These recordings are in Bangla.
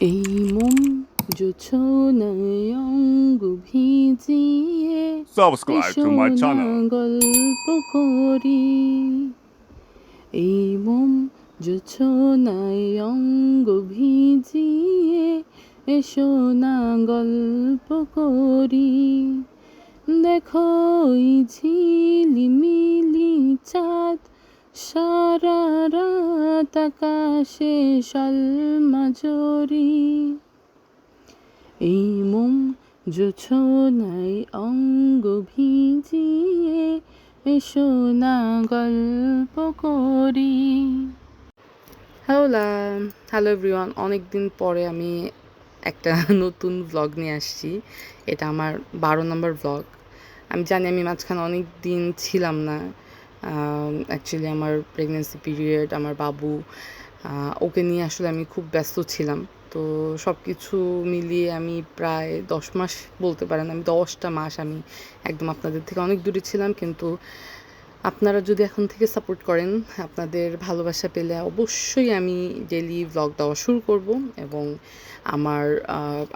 এই মন জোছনায় অঙ্গ ভিজিয়ে Subscribe এসো to my না channel. গল্প করি। এই মন জোছনায় অঙ্গ ভিজিয়ে এসো না গল্প করি। দেখো ওই ঝিলিমিলি চাঁদ সারা রাত আকাশে সলমাজরি। এই মোম জোছনায় অঙ্গ ভিজিয়ে এসো না গল্প করি। হ্যালো হ্যালো এভরিওয়ান, অনেক দিন পরে আমি একটা নতুন ভ্লগ নিয়ে আসছি। এটা আমার 12 নম্বর ভ্লগ। আমি জানি আমি মাঝখানে অনেক দিন ছিলাম না। অ্যাকচুয়ালি আমার প্রেগনেন্সি পিরিয়ড, আমার বাবু, ওকে নিয়ে আসলে আমি খুব ব্যস্ত ছিলাম। তো সব কিছু মিলিয়ে আমি প্রায় 10 মাস বলতে পারেন, আমি 10টা মাস আমি একদম আপনাদের থেকে অনেক দূরে ছিলাম। কিন্তু আপনারা যদি এখন থেকে সাপোর্ট করেন, আপনাদের ভালোবাসা পেলে অবশ্যই আমি ডেইলি ভ্লগ দেওয়া শুরু করব। এবং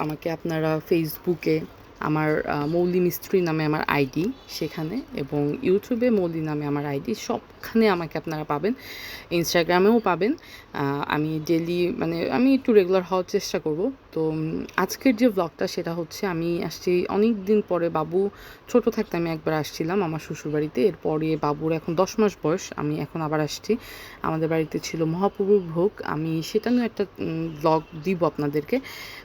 আমাকে আপনারা ফেসবুকে আমার মৌলি মিস্ত্রি নামে আমার আইডি, সেখানে, এবং ইউটিউবে মৌলি নামে আমার আইডি, সবখানে আমাকে আপনারা পাবেন। ইনস্টাগ্রামেও পাবেন। আমি ডেইলি আমি একটু রেগুলার হওয়ার চেষ্টা করব। তো আজকের যে ভ্লগটা সেটা হচ্ছে, আমি আসছি অনেক দিন পরে। বাবু ছোট থাকতে আমি একবার আসছিলাম আমার শ্বশুরবাড়িতে। এরপরে বাবুর এখন 10 মাস বয়স, আমি এখন আবার আসছি। আমাদের বাড়িতে ছিল মহাপ্রভুর ভোগ, আমি সেটা নিয়ে একটা ভ্লগ দিব আপনাদেরকে।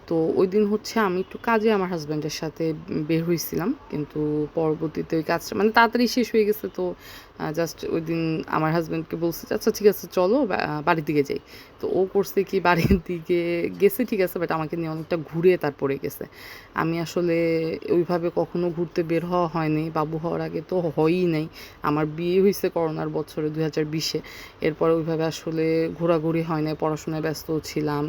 তো ওই দিন হচ্ছে আমি একটু কাজে আমার হাজব্যান্ডের সাথে বের হয়েছিলাম, কিন্তু পরবর্তীতে ওই কাজটা তাড়াতাড়ি শেষ হয়ে গেছে। তো জাস্ট ওই দিন আমার হাজব্যান্ডকে বলছি, আচ্ছা ঠিক আছে চলো বাড়ির দিকে যাই। তো ও করছে কি, বাড়ির দিকে গেছে ঠিক আছে, বাট আমাকে নিয়ে অনেকটা ঘুরে তারপরে গেছে। আমি আসলে ওইভাবে কখনো ঘুরতে বের হওয়া হয়নি, বাবু হওয়ার আগে তো হয়ই নাই। আমার বিয়ে হয়েছে করোনার বছরে 2020-এ। এরপরে ওইভাবে আসলে ঘোরাঘুরি হয় নাই, পড়াশোনায় ব্যস্ত ছিলাম।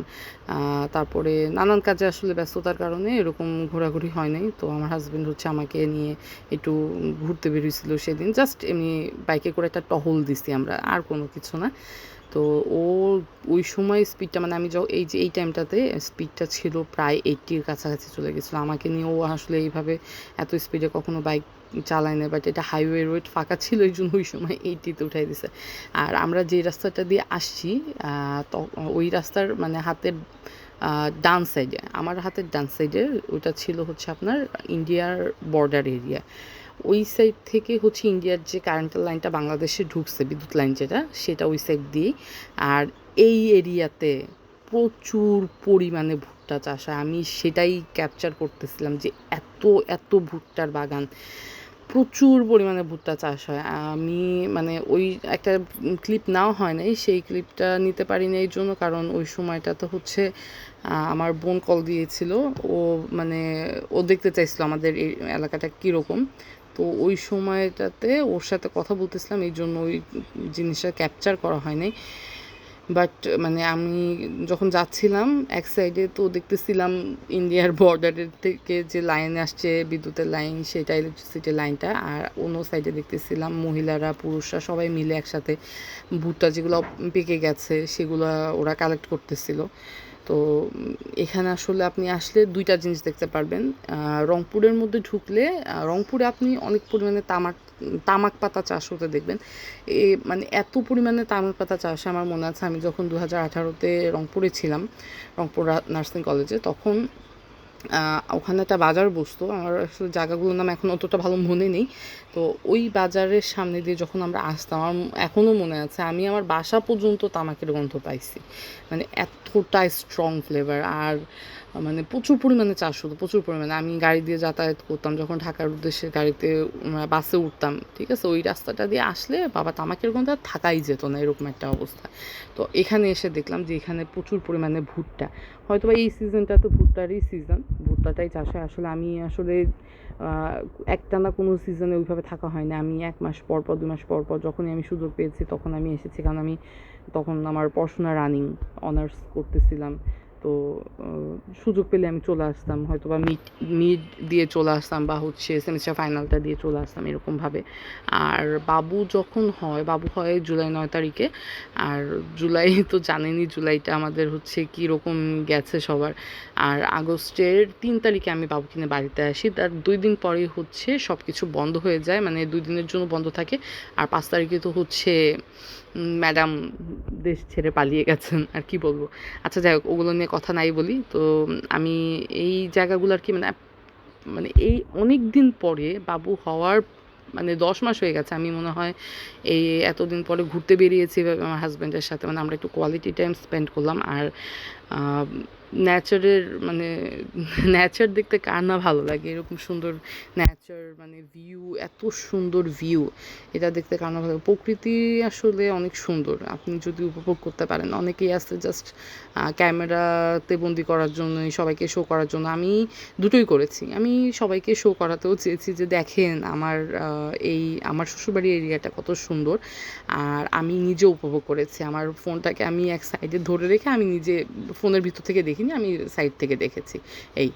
তারপরে নানান কাজে আসলে ব্যস্ততার কারণে এরকম ঘোরাঘুরি হয় নাই। তো আমার হাজব্যান্ড হচ্ছে আমাকে নিয়ে একটু ঘুরতে বেরিয়েছিল সেদিন, জাস্ট এমনি বাইকে করে একটা টহল দিছি আমরা, আর কোনো কিছু না। তো ও ওই সময় স্পিডটা, আমি এই যে এই টাইমটাতে স্পিডটা ছিল প্রায় 80-র কাছাকাছি চলে গেছিলো। আমাকে নিয়ে ও আসলে এইভাবে এত স্পিডে কখনো বাইক চালায় না, বাট এটা হাইওয়ে রোড ফাঁকা ছিল, এই জন্য ওই সময় 80-তে উঠাই দিছে। আর আমরা যে রাস্তাটা দিয়ে আসছি, তো ওই রাস্তার হাতের ডান সাইডে, আমার হাতের ডান সাইডে ওইটা ছিল হচ্ছে আপনার ইন্ডিয়ার বর্ডার এরিয়া। ওই সাইড থেকে হচ্ছে ইন্ডিয়ার যে কারেন্টের লাইনটা বাংলাদেশে ঢুকছে, বিদ্যুৎ লাইন যেটা, সেটা ওই সাইড দিয়েই। আর এই এরিয়াতে প্রচুর পরিমাণে ভুট্টা চাষ হয়। আমি সেটাই ক্যাপচার করতেছিলাম যে এত এত ভুট্টার বাগান, প্রচুর পরিমাণে ভুট্টা চাষ হয়। আমি ওই একটা ক্লিপ নেওয়া হয় নাই, সেই ক্লিপটা নিতে পারিনি এই জন্য, কারণ ওই সময়টা তো হচ্ছে আমার বোন কল দিয়েছিল। ও ও দেখতে চাইছিল আমাদের এই এলাকাটা কীরকম। তো ওই সময়টাতে ওর সাথে কথা বলতেছিলাম, এই জন্য ওই জিনিসটা ক্যাপচার করা হয় নাই। বাট আমি যখন যাচ্ছিলাম এক সাইডে, তো দেখতেছিলাম ইন্ডিয়ার বর্ডারের থেকে যে লাইন আসছে, বিদ্যুতের লাইন, সেটা ইলেকট্রিসিটির লাইনটা। আর অন্য সাইডে দেখতেছিলাম মহিলারা পুরুষরা সবাই মিলে একসাথে ভুট্টা যেগুলো পেকে গেছে সেগুলো ওরা কালেক্ট করতেছিল। তো এখানে আসলে আপনি আসলে দুইটা জিনিস দেখতে পারবেন। রংপুরের মধ্যে ঢুকলে, রংপুরে আপনি অনেক পরিমাণে তামাক পাতা চাষ হতে দেখবেন। এত পরিমাণে তামাক পাতা চাষ, আমার মনে আছে আমি যখন 2018-তে রংপুরে ছিলাম, রংপুর নার্সিং কলেজে, তখন ওখানে একটা বাজার বসতো। আমার আসলে জায়গাগুলোর নাম এখন অতটা ভালো মনে নেই। তো ওই বাজারের সামনে দিয়ে যখন আমরা আসতাম, আমার এখনও মনে আছে, আমি আমার বাসা পর্যন্ত তামাকের গন্ধ পাইছি। এতটা স্ট্রং ফ্লেভার। আর প্রচুর পরিমাণে চাষ হতো, প্রচুর পরিমাণে। আমি গাড়ি দিয়ে যাতায়াত করতাম যখন ঢাকার উদ্দেশ্যে, গাড়িতে বাসে উঠতাম, ঠিক আছে, ওই রাস্তাটা দিয়ে আসলে বাবা তামাকের গন্ধ আর থাকাই যেত না, এরকম একটা অবস্থা। তো এখানে এসে দেখলাম যে এখানে প্রচুর পরিমাণে ভুট্টা, হয়তো বা এই সিজনটা তো ভুট্টারই সিজন, ভুট্টাটাই চাষ হয়। আমি আসলে একটানা কোনো সিজনে ওইভাবে থাকা হয় না। আমি 1 মাস পর পর, 2 মাস পর পর যখনই আমি সুযোগ পেয়েছি তখন আমি এসেছি, কারণ আমি তখন আমার পড়াশোনা রানিং, অনার্স করতেছিলাম। তো সুযোগ পেলে আমি চলে আসতাম, হয়তো বা মিড দিয়ে চলে আসতাম, বা হচ্ছে সেমিস্টার ফাইনালটা দিয়ে চলে আসতাম এরকমভাবে। আর বাবু হয় জুলাই 9 তারিখে। আর জুলাই তো জানেনই, জুলাইটা আমাদের হচ্ছে কীরকম গেছে সবার। আর আগস্টের 3 তারিখে আমি বাবুকে নিয়ে বাড়িতে আসি, তার 2 দিন পরেই হচ্ছে সব কিছু বন্ধ হয়ে যায়, মানে 2 দিনের জন্য বন্ধ থাকে। আর 5 তারিখে তো হচ্ছে ম্যাডাম দেশ ছেড়ে পালিয়ে গেছেন, আর কি বলবো। আচ্ছা যাই হোক, ওগুলো নিয়ে কথা নাই বলি। তো আমি এই জায়গাগুলো আর কি, মানে মানে এই অনেক দিন পরে বাবু হওয়ার, মানে 10 মাস হয়ে গেছে, আমি মনে হয় এই এতদিন পরে ঘুরতে বেরিয়েছি আমার হাজব্যান্ডের সাথে, মানে আমরা একটু কোয়ালিটি টাইম স্পেন্ড করলাম। আর নেচারের মানে নেচার দেখতে কার না ভালো লাগে, এরকম সুন্দর নেচার, মানে ভিউ, এত সুন্দর ভিউ, এটা দেখতে কার না ভালো লাগে। প্রকৃতি আসলে অনেক সুন্দর, আপনি যদি উপভোগ করতে পারেন। অনেকেই আছে জাস্ট ক্যামেরাতে বন্দি করার জন্যই, সবাইকে শো করার জন্য। আমি দুটোই করেছি, আমি সবাইকে শো করাতেও চেয়েছি যে দেখেন আমার শ্বশুরবাড়ির এরিয়াটা কত সুন্দর। আর আমি নিজে উপভোগ করেছি, আমার ফোনটাকে আমি এক সাইডে ধরে রেখে আমি নিজে ফোনের ভিতর থেকে দেখিনি, আমি সাইড থেকে দেখেছি এই।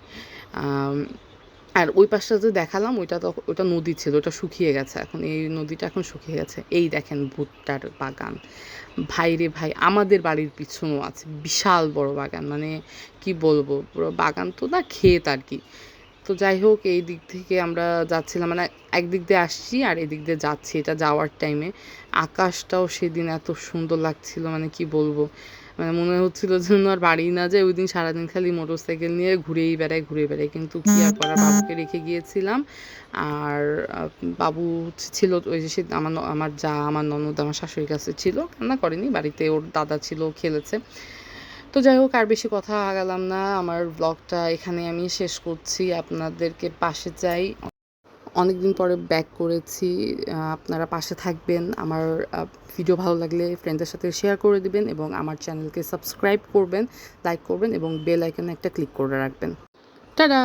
আর ওই পাশটা যে দেখালাম, ওটা নদী ছিল, ওটা শুকিয়ে গেছে এখন, এই নদীটা এখন শুকিয়ে গেছে। এই দেখেন ভুট্টার বাগান, ভাই রে ভাই, আমাদের বাড়ির পিছনেও আছে বিশাল বড় বাগান, মানে কি বলবো, পুরো বাগান তো না, ক্ষেত আর কি। তো যাই হোক, এই দিক থেকে আমরা যাচ্ছিলাম, মানে একদিক দিয়ে আসছি আর এদিক দিয়ে যাচ্ছি, এটা যাওয়ার টাইমে। আকাশটাও সেদিন এত সুন্দর লাগছিল, মানে কি বলবো, মানে মনে হচ্ছিল যেন আর বাড়ি না যায়, ওই দিন সারাদিন খালি মোটরসাইকেল নিয়ে ঘুরে বেড়াই, কিন্তু কি আর করার, বাবুকে রেখে গিয়েছিলাম। আর বাবু ছিল ওই যে আমার ননদ আমার শাশুড়ির কাছে ছিল, কান্না করেনি, বাড়িতে ওর দাদা ছিল, খেলেছে। তো যাই হোক, আর বেশি কথা আগালাম না, আমার ব্লগটা এখানে আমি শেষ করছি। আপনাদেরকে পাশে চাই, অনেকদিন পরে ব্যাক করেছি, আপনারা পাশে থাকবেন। আমার ভিডিও ভালো লাগলে ফ্রেন্ডদের সাথে শেয়ার করে দিবেন, এবং আমার চ্যানেলকে সাবস্ক্রাইব করবেন, লাইক করবেন, এবং বেল আইকনে একটা ক্লিক করে রাখবেন। টাটা।